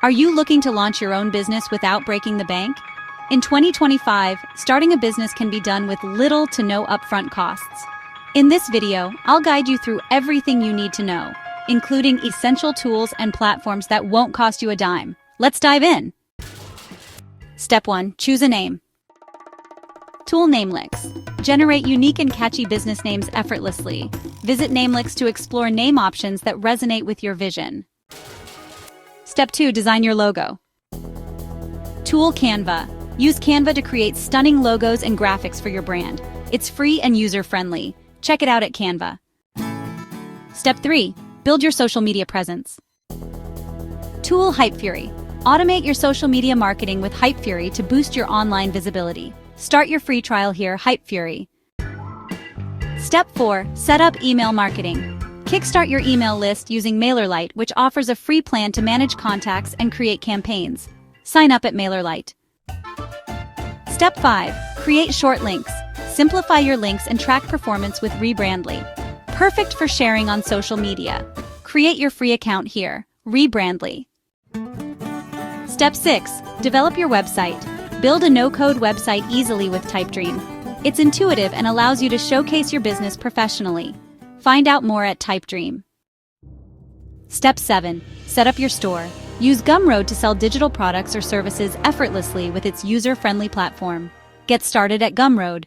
Are you looking to launch your own business without breaking the bank? In 2025, starting a business can be done with little to no upfront costs. In this video, I'll guide you through everything you need to know, including essential tools and platforms that won't cost you a dime. Let's dive in. Step 1. Choose a name. Tool Namelix. Generate unique and catchy business names effortlessly. Visit Namelix to explore name options that resonate with your vision. Step 2. Design your logo. Tool Canva. Use Canva to create stunning logos and graphics for your brand. It's free and user-friendly. Check it out at Canva. Step 3. Build your social media presence. Tool Hypefury. Automate your social media marketing with Hypefury to boost your online visibility. Start your free trial here, Hypefury. Step 4. Set up email marketing. Kickstart your email list using MailerLite, which offers a free plan to manage contacts and create campaigns. Sign up at MailerLite. Step 5. Create short links. Simplify your links and track performance with Rebrandly. Perfect for sharing on social media. Create your free account here, Rebrandly. Step 6. Develop your website. Build a no-code website easily with TypeDream. It's intuitive and allows you to showcase your business professionally. Find out more at TypeDream. Step 7. Set up your store. Use Gumroad to sell digital products or services effortlessly with its user-friendly platform. Get started at Gumroad.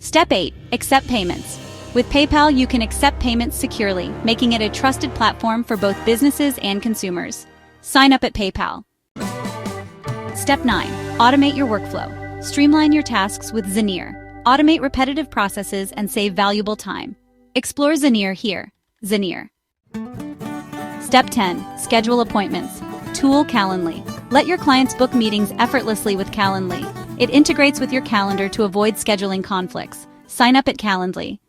Step 8. Accept payments. With PayPal, you can accept payments securely, making it a trusted platform for both businesses and consumers. Sign up at PayPal. Step 9. Automate your workflow. Streamline your tasks with Zanier. Automate repetitive processes and save valuable time. Explore Zanier here, Zanier. Step 10. Schedule appointments. Tool Calendly. Let your clients book meetings effortlessly with Calendly. It integrates with your calendar to avoid scheduling conflicts. Sign up at Calendly.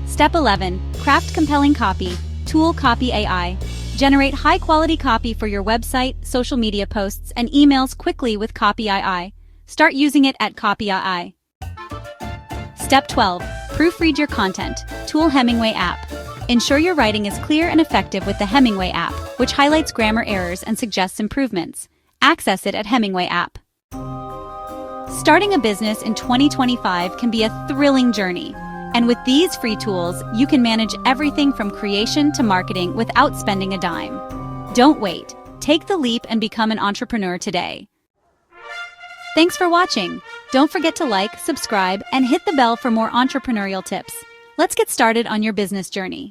Step 11. Craft compelling copy. Tool Copy AI. Generate high-quality copy for your website, social media posts, and emails quickly with Copy AI. Start using it at Copy AI. Step 12. Proofread your content. Tool Hemingway app. Ensure your writing is clear and effective with the Hemingway app, which highlights grammar errors and suggests improvements. Access it at Hemingway app. Starting a business in 2025 can be a thrilling journey. And with these free tools, you can manage everything from creation to marketing without spending a dime. Don't wait. Take the leap and become an entrepreneur today. Thanks for watching. Don't forget to like, subscribe, and hit the bell for more entrepreneurial tips. Let's get started on your business journey.